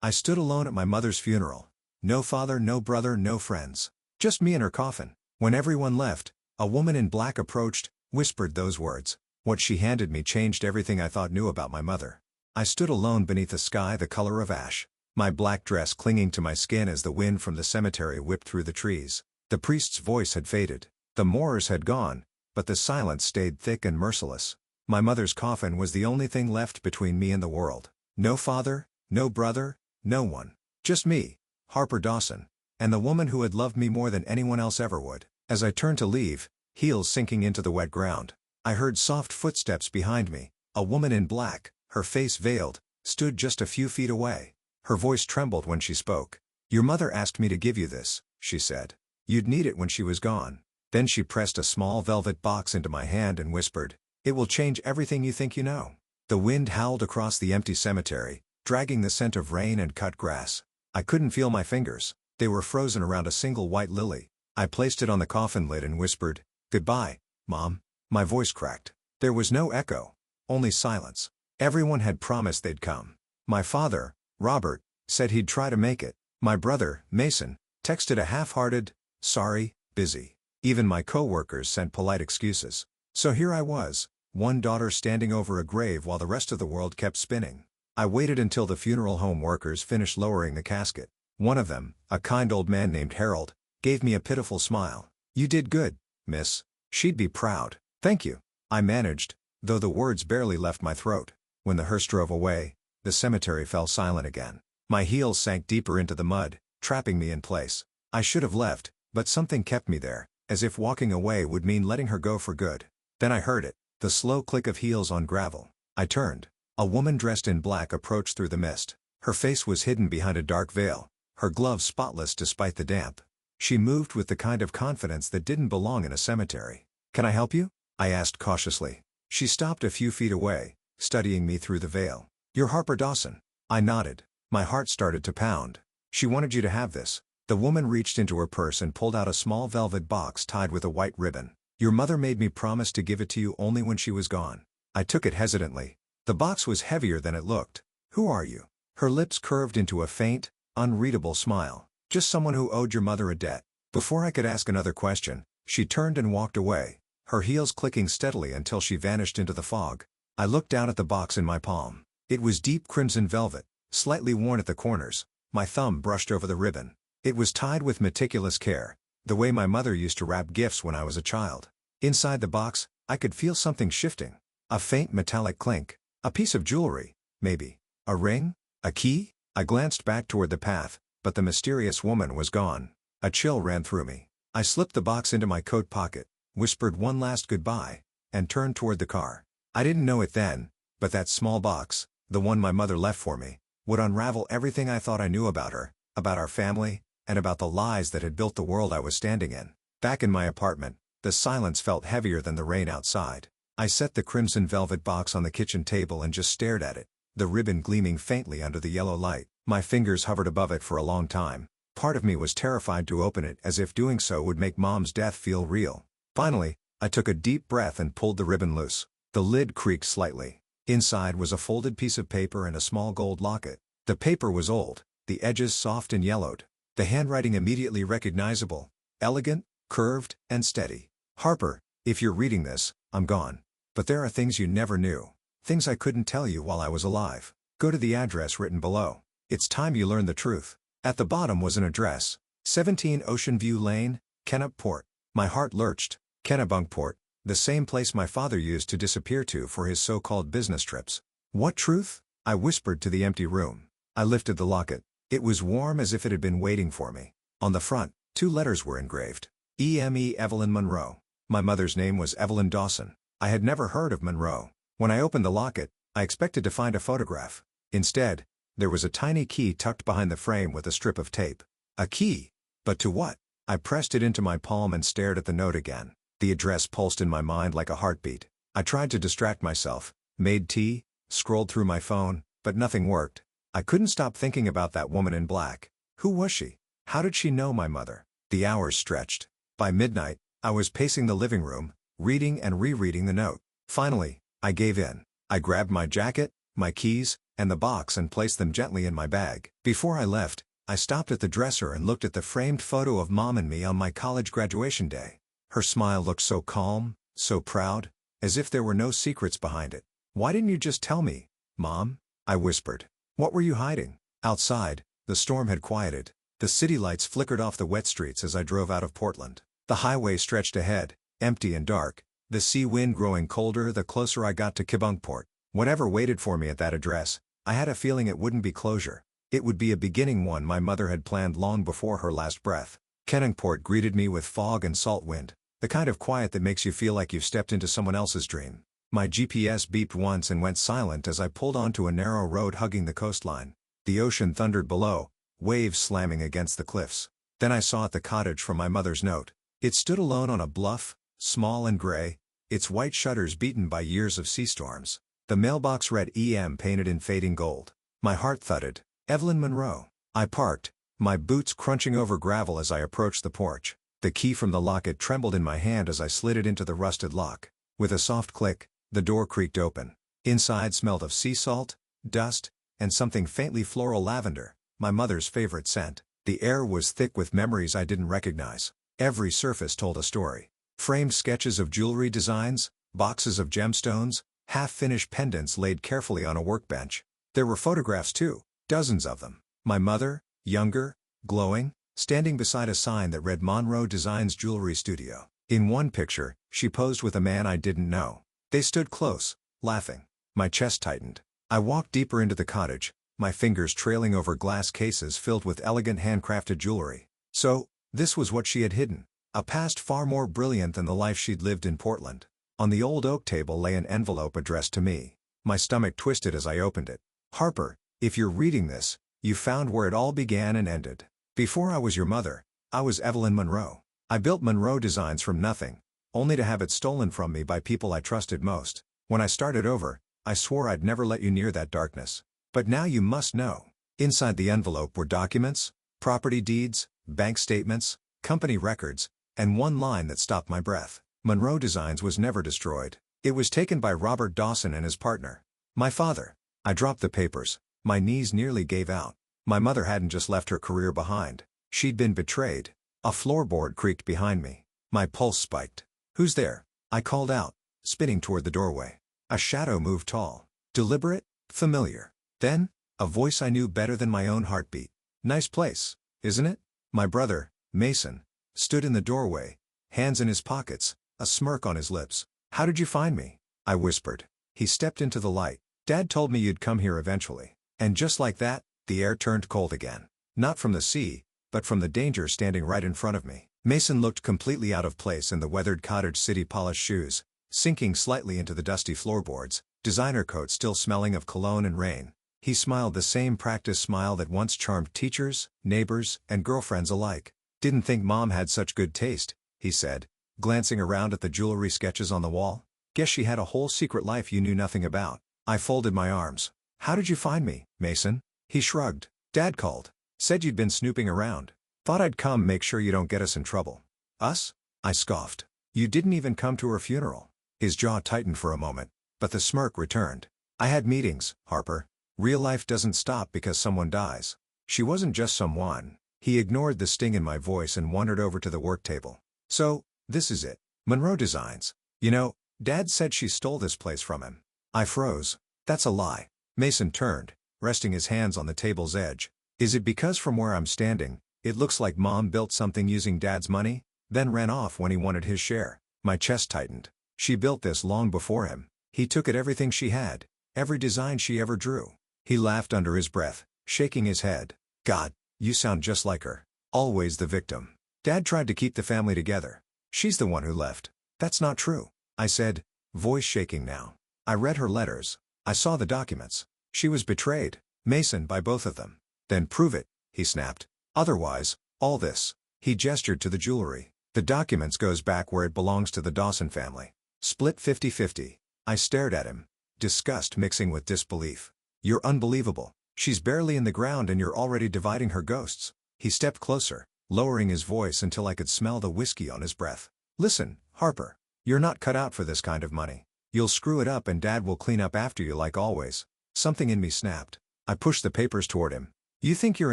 I stood alone at my mother's funeral. No father, no brother, no friends. Just me and her coffin. When everyone left, a woman in black approached, whispered those words. What she handed me changed everything I thought knew about my mother. I stood alone beneath a sky the color of ash, my black dress clinging to my skin as the wind from the cemetery whipped through the trees. The priest's voice had faded. The mourners had gone, but the silence stayed thick and merciless. My mother's coffin was the only thing left between me and the world. No father, no brother, no one. Just me, Harper Dawson, and the woman who had loved me more than anyone else ever would. As I turned to leave, heels sinking into the wet ground, I heard soft footsteps behind me. A woman in black, her face veiled, stood just a few feet away. Her voice trembled when she spoke. "Your mother asked me to give you this," she said. "You'd need it when she was gone." Then she pressed a small velvet box into my hand and whispered, "It will change everything you think you know." The wind howled across the empty cemetery, dragging the scent of rain and cut grass. I couldn't feel my fingers. They were frozen around a single white lily. I placed it on the coffin lid and whispered, "Goodbye, Mom." My voice cracked. There was no echo, only silence. Everyone had promised they'd come. My father, Robert, said he'd try to make it. My brother, Mason, texted a half-hearted, "Sorry, busy." Even my co-workers sent polite excuses. So here I was, one daughter standing over a grave while the rest of the world kept spinning. I waited until the funeral home workers finished lowering the casket. One of them, a kind old man named Harold, gave me a pitiful smile. "You did good, miss. She'd be proud." "Thank you," I managed, though the words barely left my throat. When the hearse drove away, the cemetery fell silent again. My heels sank deeper into the mud, trapping me in place. I should have left, but something kept me there, as if walking away would mean letting her go for good. Then I heard it, the slow click of heels on gravel. I turned. A woman dressed in black approached through the mist. Her face was hidden behind a dark veil, her gloves spotless despite the damp. She moved with the kind of confidence that didn't belong in a cemetery. "Can I help you?" I asked cautiously. She stopped a few feet away, studying me through the veil. "You're Harper Dawson." I nodded. My heart started to pound. "She wanted you to have this." The woman reached into her purse and pulled out a small velvet box tied with a white ribbon. "Your mother made me promise to give it to you only when she was gone." I took it hesitantly. The box was heavier than it looked. "Who are you?" Her lips curved into a faint, unreadable smile. "Just someone who owed your mother a debt." Before I could ask another question, she turned and walked away, her heels clicking steadily until she vanished into the fog. I looked down at the box in my palm. It was deep crimson velvet, slightly worn at the corners. My thumb brushed over the ribbon. It was tied with meticulous care, the way my mother used to wrap gifts when I was a child. Inside the box, I could feel something shifting. A faint metallic clink. A piece of jewelry, maybe. A ring? A key? I glanced back toward the path, but the mysterious woman was gone. A chill ran through me. I slipped the box into my coat pocket, whispered one last goodbye, and turned toward the car. I didn't know it then, but that small box, the one my mother left for me, would unravel everything I thought I knew about her, about our family, and about the lies that had built the world I was standing in. Back in my apartment, the silence felt heavier than the rain outside. I set the crimson velvet box on the kitchen table and just stared at it, the ribbon gleaming faintly under the yellow light. My fingers hovered above it for a long time. Part of me was terrified to open it, as if doing so would make Mom's death feel real. Finally, I took a deep breath and pulled the ribbon loose. The lid creaked slightly. Inside was a folded piece of paper and a small gold locket. The paper was old, the edges soft and yellowed. The handwriting immediately recognizable, elegant, curved, and steady. "Harper, if you're reading this, I'm gone. But there are things you never knew. Things I couldn't tell you while I was alive. Go to the address written below. It's time you learned the truth." At the bottom was an address. 17 Ocean View Lane, Kennebunkport. My heart lurched. Kennebunkport, the same place my father used to disappear to for his so-called business trips. "What truth?" I whispered to the empty room. I lifted the locket. It was warm as if it had been waiting for me. On the front, 2 letters were engraved. E.M.E. Evelyn Monroe. My mother's name was Evelyn Dawson. I had never heard of Monroe. When I opened the locket, I expected to find a photograph. Instead, there was a tiny key tucked behind the frame with a strip of tape. A key? But to what? I pressed it into my palm and stared at the note again. The address pulsed in my mind like a heartbeat. I tried to distract myself, made tea, scrolled through my phone, but nothing worked. I couldn't stop thinking about that woman in black. Who was she? How did she know my mother? The hours stretched. By midnight, I was pacing the living room, reading and rereading the note. Finally, I gave in. I grabbed my jacket, my keys, and the box and placed them gently in my bag. Before I left, I stopped at the dresser and looked at the framed photo of Mom and me on my college graduation day. Her smile looked so calm, so proud, as if there were no secrets behind it. "Why didn't you just tell me, Mom?" I whispered. "What were you hiding?" Outside, the storm had quieted. The city lights flickered off the wet streets as I drove out of Portland. The highway stretched ahead, empty and dark, the sea wind growing colder the closer I got to Kabunkport. Whatever waited for me at that address, I had a feeling it wouldn't be closure. It would be a beginning, one my mother had planned long before her last breath. Kabunkport greeted me with fog and salt wind, the kind of quiet that makes you feel like you've stepped into someone else's dream. My GPS beeped once and went silent as I pulled onto a narrow road hugging the coastline. The ocean thundered below, waves slamming against the cliffs. Then I saw the cottage from my mother's note. It stood alone on a bluff, small and gray, its white shutters beaten by years of sea storms. The mailbox read EM painted in fading gold. My heart thudded. Evelyn Monroe. I parked, my boots crunching over gravel as I approached the porch. The key from the locket trembled in my hand as I slid it into the rusted lock. With a soft click, the door creaked open. Inside smelled of sea salt, dust, and something faintly floral, lavender, my mother's favorite scent. The air was thick with memories I didn't recognize. Every surface told a story. Framed sketches of jewelry designs, boxes of gemstones, half-finished pendants laid carefully on a workbench. There were photographs too, dozens of them. My mother, younger, glowing, standing beside a sign that read Monroe Designs Jewelry Studio. In one picture, she posed with a man I didn't know. They stood close, laughing. My chest tightened. I walked deeper into the cottage, my fingers trailing over glass cases filled with elegant handcrafted jewelry. So, this was what she had hidden. A past far more brilliant than the life she'd lived in Portland. On the old oak table lay an envelope addressed to me. My stomach twisted as I opened it. "Harper, if you're reading this, you found where it all began and ended. Before I was your mother, I was Evelyn Monroe. I built Monroe Designs from nothing, only to have it stolen from me by people I trusted most. When I started over, I swore I'd never let you near that darkness. But now you must know." Inside the envelope were documents, property deeds, bank statements, company records, and one line that stopped my breath. Monroe Designs was never destroyed. It was taken by Robert Dawson and his partner, my father. I dropped the papers. My knees nearly gave out. My mother hadn't just left her career behind. She'd been betrayed. A floorboard creaked behind me. My pulse spiked. "Who's there?" I called out, spinning toward the doorway. A shadow moved, tall, deliberate, familiar. Then, a voice I knew better than my own heartbeat. "Nice place, isn't it?" My brother, Mason, stood in the doorway, hands in his pockets, a smirk on his lips. "How did you find me?" I whispered. He stepped into the light. "Dad told me you'd come here eventually." And just like that, the air turned cold again. Not from the sea, but from the danger standing right in front of me. Mason looked completely out of place in the weathered cottage city polished shoes, sinking slightly into the dusty floorboards, designer coat still smelling of cologne and rain. He smiled the same practiced smile that once charmed teachers, neighbors, and girlfriends alike. "Didn't think Mom had such good taste," he said, glancing around at the jewelry sketches on the wall. "Guess she had a whole secret life you knew nothing about." I folded my arms. "How did you find me, Mason?" He shrugged. "Dad called. Said you'd been snooping around. Thought I'd come make sure you don't get us in trouble." "Us?" I scoffed. "You didn't even come to her funeral." His jaw tightened for a moment, but the smirk returned. "I had meetings, Harper. Real life doesn't stop because someone dies. She wasn't just someone." He ignored the sting in my voice and wandered over to the work table. "So, this is it. Monroe Designs. You know, Dad said she stole this place from him." I froze. "That's a lie." Mason turned, resting his hands on the table's edge. "Is it because from where I'm standing, it looks like Mom built something using Dad's money, then ran off when he wanted his share?" My chest tightened. "She built this long before him. He took it, everything she had, every design she ever drew." He laughed under his breath, shaking his head. "God, you sound just like her. Always the victim. Dad tried to keep the family together. She's the one who left." "That's not true," I said, voice shaking now. "I read her letters. I saw the documents. She was betrayed, Mason, by both of them." "Then prove it," he snapped. "Otherwise, all this." He gestured to the jewelry. "The documents goes back where it belongs, to the Dawson family. Split 50-50. I stared at him, disgust mixing with disbelief. "You're unbelievable. She's barely in the ground and you're already dividing her ghosts." He stepped closer, lowering his voice until I could smell the whiskey on his breath. "Listen, Harper. You're not cut out for this kind of money. You'll screw it up and Dad will clean up after you like always. Something in me snapped. I pushed the papers toward him. You think you're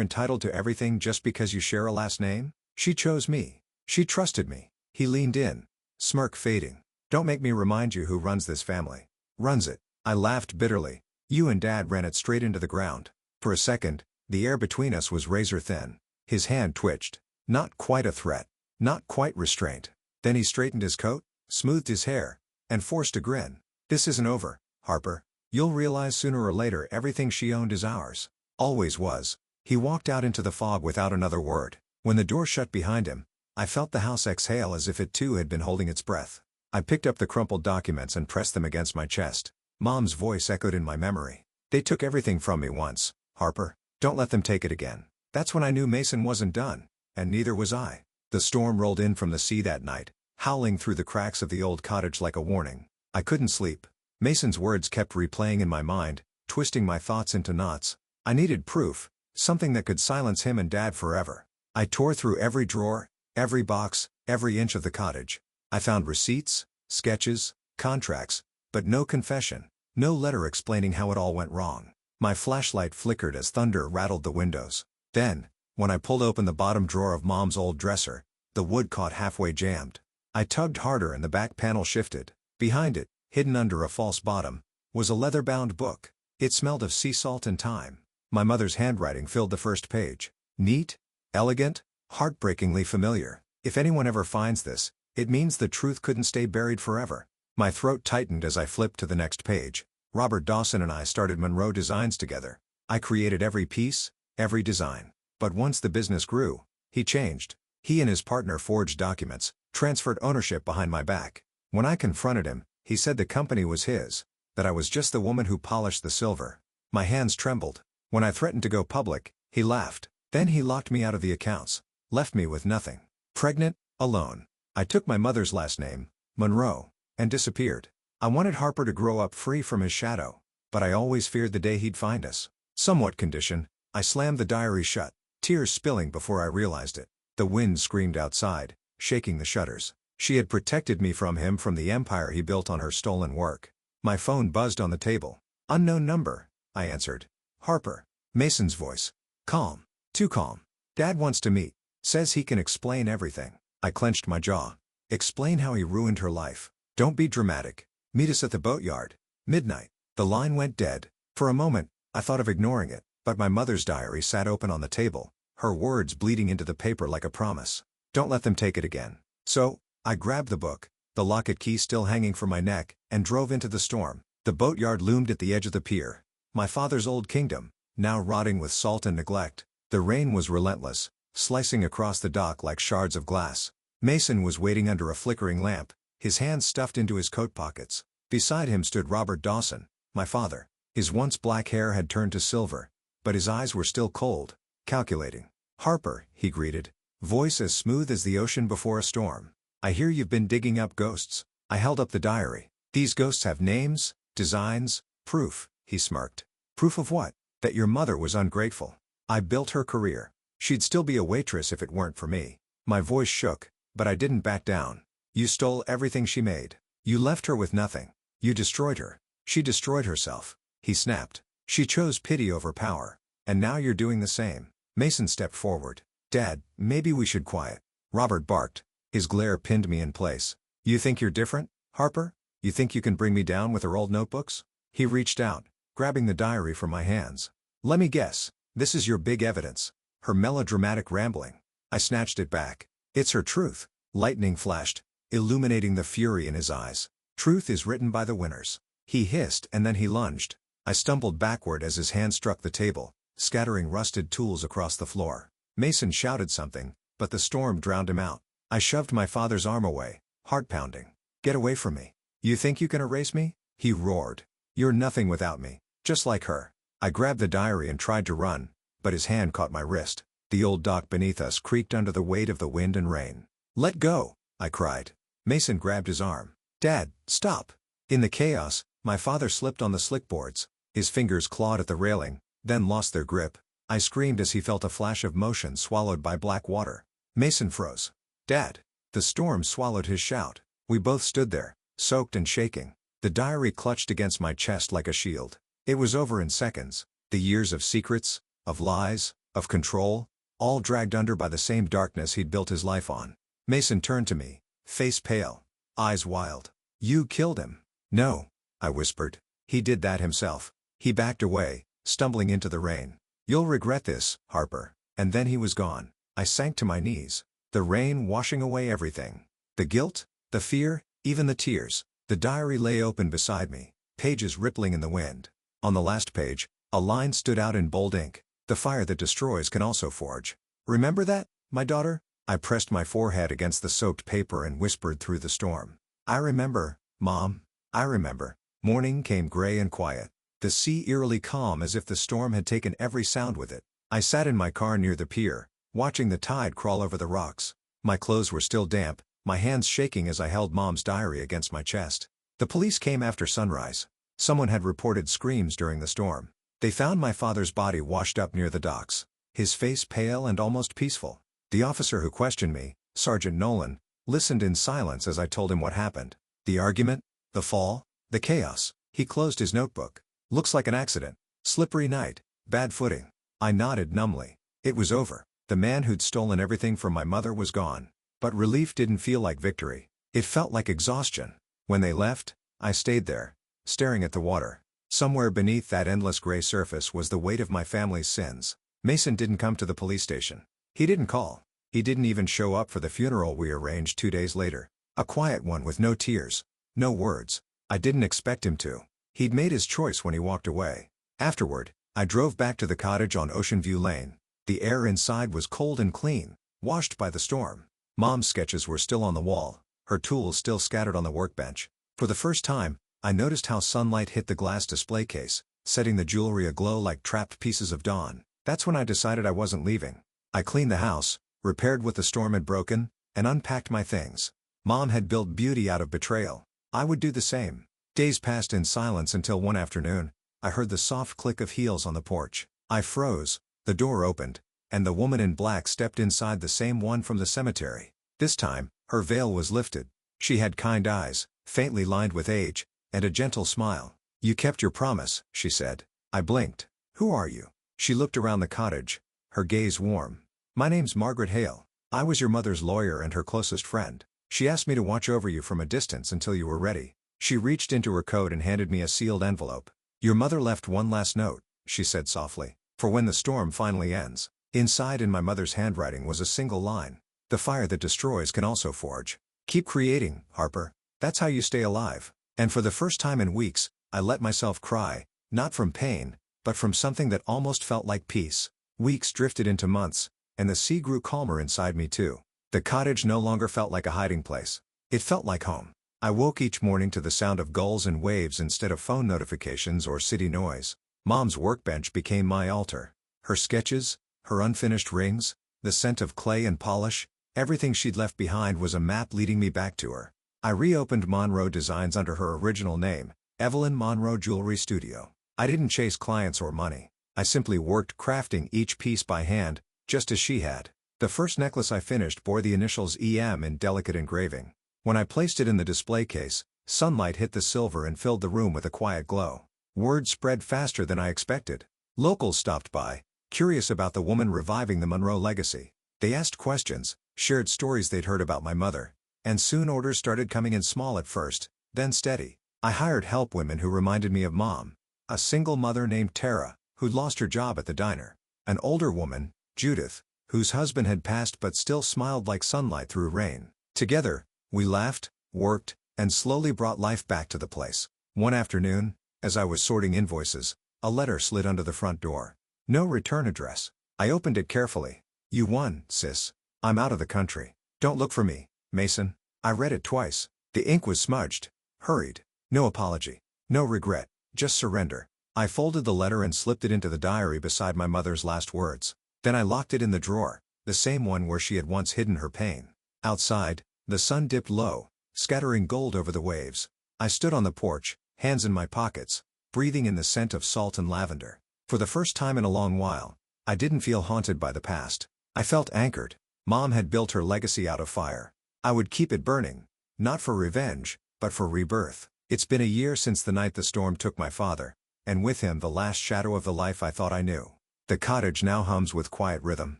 entitled to everything just because you share a last name? She chose me. She trusted me. He leaned in. Smirk fading. Don't make me remind you who runs this family. Runs it. I laughed bitterly. You and Dad ran it straight into the ground. For a second, the air between us was razor thin. His hand twitched. Not quite a threat. Not quite restraint. Then he straightened his coat, smoothed his hair, and forced a grin. This isn't over, Harper. You'll realize sooner or later everything she owned is ours. Always was. He walked out into the fog without another word. When the door shut behind him, I felt the house exhale as if it too had been holding its breath. I picked up the crumpled documents and pressed them against my chest. Mom's voice echoed in my memory. They took everything from me once, Harper. Don't let them take it again. That's when I knew Mason wasn't done, and neither was I. The storm rolled in from the sea that night, howling through the cracks of the old cottage like a warning. I couldn't sleep. Mason's words kept replaying in my mind, twisting my thoughts into knots. I needed proof, something that could silence him and Dad forever. I tore through every drawer, every box, every inch of the cottage. I found receipts, sketches, contracts, but no confession, no letter explaining how it all went wrong. My flashlight flickered as thunder rattled the windows. Then, when I pulled open the bottom drawer of Mom's old dresser, the wood caught halfway jammed. I tugged harder and the back panel shifted. Behind it, hidden under a false bottom, was a leather-bound book. It smelled of sea salt and thyme. My mother's handwriting filled the first page. Neat, elegant, heartbreakingly familiar. If anyone ever finds this, it means the truth couldn't stay buried forever. My throat tightened as I flipped to the next page. Robert Dawson and I started Monroe Designs together. I created every piece, every design. But once the business grew, he changed. He and his partner forged documents, transferred ownership behind my back. When I confronted him, he said the company was his, that I was just the woman who polished the silver. My hands trembled. When I threatened to go public, he laughed. Then he locked me out of the accounts, left me with nothing. Pregnant, alone. I took my mother's last name, Monroe, and disappeared. I wanted Harper to grow up free from his shadow, but I always feared the day he'd find us. Somewhat conditioned, I slammed the diary shut, tears spilling before I realized it. The wind screamed outside, shaking the shutters. She had protected me from him from the empire he built on her stolen work. My phone buzzed on the table. Unknown number, I answered. Harper. Mason's voice. Calm. Too calm. Dad wants to meet. Says he can explain everything. I clenched my jaw. Explain how he ruined her life. Don't be dramatic. Meet us at the boatyard. Midnight. The line went dead. For a moment, I thought of ignoring it, but my mother's diary sat open on the table, her words bleeding into the paper like a promise. Don't let them take it again. So, I grabbed the book, the locket key still hanging from my neck, and drove into the storm. The boatyard loomed at the edge of the pier. My father's old kingdom, now rotting with salt and neglect. The rain was relentless, slicing across the dock like shards of glass. Mason was waiting under a flickering lamp, his hands stuffed into his coat pockets. Beside him stood Robert Dawson, my father. His once black hair had turned to silver, but his eyes were still cold, calculating. Harper, he greeted, voice as smooth as the ocean before a storm. I hear you've been digging up ghosts. I held up the diary. These ghosts have names, designs, proof, he smirked. Proof of what? That your mother was ungrateful. I built her career. She'd still be a waitress if it weren't for me. My voice shook, but I didn't back down. You stole everything she made. You left her with nothing. You destroyed her. She destroyed herself. He snapped. She chose pity over power. And now you're doing the same. Mason stepped forward. Dad, maybe we should quiet. Robert barked. His glare pinned me in place. You think you're different, Harper? You think you can bring me down with her old notebooks? He reached out, grabbing the diary from my hands. Let me guess. This is your big evidence. Her melodramatic rambling. I snatched it back. It's her truth. Lightning flashed, illuminating the fury in his eyes. Truth is written by the winners. He hissed and then he lunged. I stumbled backward as his hand struck the table, scattering rusted tools across the floor. Mason shouted something, but the storm drowned him out. I shoved my father's arm away, heart pounding. Get away from me. You think you can erase me? He roared. You're nothing without me, just like her. I grabbed the diary and tried to run, but his hand caught my wrist. The old dock beneath us creaked under the weight of the wind and rain. Let go, I cried. Mason grabbed his arm. Dad, stop. In the chaos, my father slipped on the slickboards. His fingers clawed at the railing, then lost their grip. I screamed as he felt a flash of motion swallowed by black water. Mason froze. Dad. The storm swallowed his shout. We both stood there, soaked and shaking. The diary clutched against my chest like a shield. It was over in seconds. The years of secrets, of lies, of control, all dragged under by the same darkness he'd built his life on. Mason turned to me, face pale, eyes wild. "You killed him." "No," I whispered. "He did that himself." He backed away, stumbling into the rain. "You'll regret this, Harper." And then he was gone. I sank to my knees. The rain washing away everything. The guilt, the fear, even the tears. The diary lay open beside me, pages rippling in the wind. On the last page, a line stood out in bold ink. "The fire that destroys can also forge." "Remember that, my daughter?" I pressed my forehead against the soaked paper and whispered through the storm. "I remember, Mom. I remember." Morning came gray and quiet. The sea eerily calm as if the storm had taken every sound with it. I sat in my car near the pier, watching the tide crawl over the rocks. My clothes were still damp, my hands shaking as I held Mom's diary against my chest. The police came after sunrise. Someone had reported screams during the storm. They found my father's body washed up near the docks, his face pale and almost peaceful. The officer who questioned me, Sergeant Nolan, listened in silence as I told him what happened. The argument, the fall, the chaos. He closed his notebook. "Looks like an accident. Slippery night, bad footing." I nodded numbly. It was over. The man who'd stolen everything from my mother was gone. But relief didn't feel like victory. It felt like exhaustion. When they left, I stayed there, staring at the water. Somewhere beneath that endless gray surface was the weight of my family's sins. Mason didn't come to the police station. He didn't call. He didn't even show up for the funeral we arranged 2 days later. A quiet one with no tears, no words. I didn't expect him to. He'd made his choice when he walked away. Afterward, I drove back to the cottage on Ocean View Lane. The air inside was cold and clean, washed by the storm. Mom's sketches were still on the wall, her tools still scattered on the workbench. For the first time, I noticed how sunlight hit the glass display case, setting the jewelry aglow like trapped pieces of dawn. That's when I decided I wasn't leaving. I cleaned the house, repaired what the storm had broken, and unpacked my things. Mom had built beauty out of betrayal. I would do the same. Days passed in silence until one afternoon, I heard the soft click of heels on the porch. I froze, the door opened, and the woman in black stepped inside, the same one from the cemetery. This time, her veil was lifted. She had kind eyes, faintly lined with age, and a gentle smile. "You kept your promise," she said. I blinked. "Who are you?" She looked around the cottage, her gaze warm. "My name's Margaret Hale. I was your mother's lawyer and her closest friend. She asked me to watch over you from a distance until you were ready." She reached into her coat and handed me a sealed envelope. "Your mother left one last note," she said softly, "for when the storm finally ends." Inside, in my mother's handwriting, was a single line. "The fire that destroys can also forge. Keep creating, Harper. That's how you stay alive." And for the first time in weeks, I let myself cry, not from pain, but from something that almost felt like peace. Weeks drifted into months, and the sea grew calmer inside me too. The cottage no longer felt like a hiding place. It felt like home. I woke each morning to the sound of gulls and waves instead of phone notifications or city noise. Mom's workbench became my altar. Her sketches, her unfinished rings, the scent of clay and polish, everything she'd left behind was a map leading me back to her. I reopened Monroe Designs under her original name, Evelyn Monroe Jewelry Studio. I didn't chase clients or money. I simply worked, crafting each piece by hand, just as she had. The first necklace I finished bore the initials EM in delicate engraving. When I placed it in the display case, sunlight hit the silver and filled the room with a quiet glow. Word spread faster than I expected. Locals stopped by, curious about the woman reviving the Monroe legacy. They asked questions, shared stories they'd heard about my mother, and soon orders started coming in, small at first, then steady. I hired help women who reminded me of Mom. A single mother named Tara, who'd lost her job at the diner. An older woman, Judith, whose husband had passed but still smiled like sunlight through rain. Together, we laughed, worked, and slowly brought life back to the place. One afternoon, as I was sorting invoices, a letter slid under the front door. No return address. I opened it carefully. "You won, sis. I'm out of the country. Don't look for me, Mason." I read it twice. The ink was smudged, hurried. No apology. No regret. Just surrender. I folded the letter and slipped it into the diary beside my mother's last words. Then I locked it in the drawer, the same one where she had once hidden her pain. Outside, the sun dipped low, scattering gold over the waves. I stood on the porch, hands in my pockets, breathing in the scent of salt and lavender. For the first time in a long while, I didn't feel haunted by the past. I felt anchored. Mom had built her legacy out of fire. I would keep it burning, not for revenge, but for rebirth. It's been a year since the night the storm took my father, and with him the last shadow of the life I thought I knew. The cottage now hums with quiet rhythm.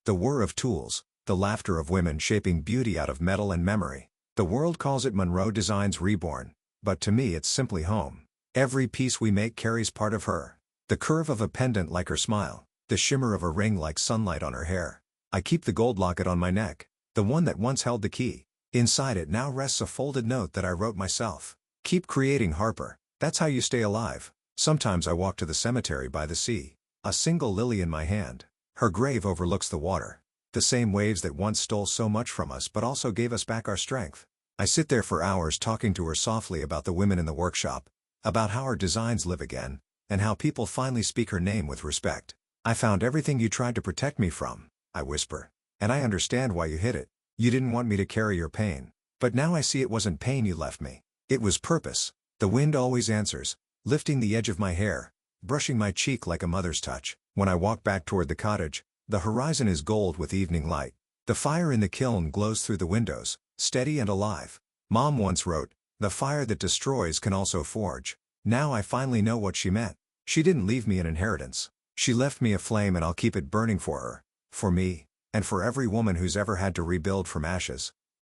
The whir of tools, the laughter of women shaping beauty out of metal and memory. The world calls it Monroe Designs Reborn, but to me it's simply home. Every piece we make carries part of her. The curve of a pendant like her smile, the shimmer of a ring like sunlight on her hair. I keep the gold locket on my neck, the one that once held the key. Inside it now rests a folded note that I wrote myself. Keep creating, Harper, that's how you stay alive. Sometimes I walk to the cemetery by the sea, a single lily in my hand. Her grave overlooks the water. The same waves that once stole so much from us but also gave us back our strength. I sit there for hours talking to her softly about the women in the workshop, about how her designs live again, and how people finally speak her name with respect. I found everything you tried to protect me from, I whisper. And I understand why you hid it. You didn't want me to carry your pain. But now I see it wasn't pain you left me. It was purpose. The wind always answers, lifting the edge of my hair, brushing my cheek like a mother's touch. When I walk back toward the cottage, the horizon is gold with evening light. The fire in the kiln glows through the windows, steady and alive. Mom once wrote, "The fire that destroys can also forge." Now I finally know what she meant. She didn't leave me an inheritance. She left me a flame, and I'll keep it burning for her, for me, and for every woman who's ever had to rebuild from ashes.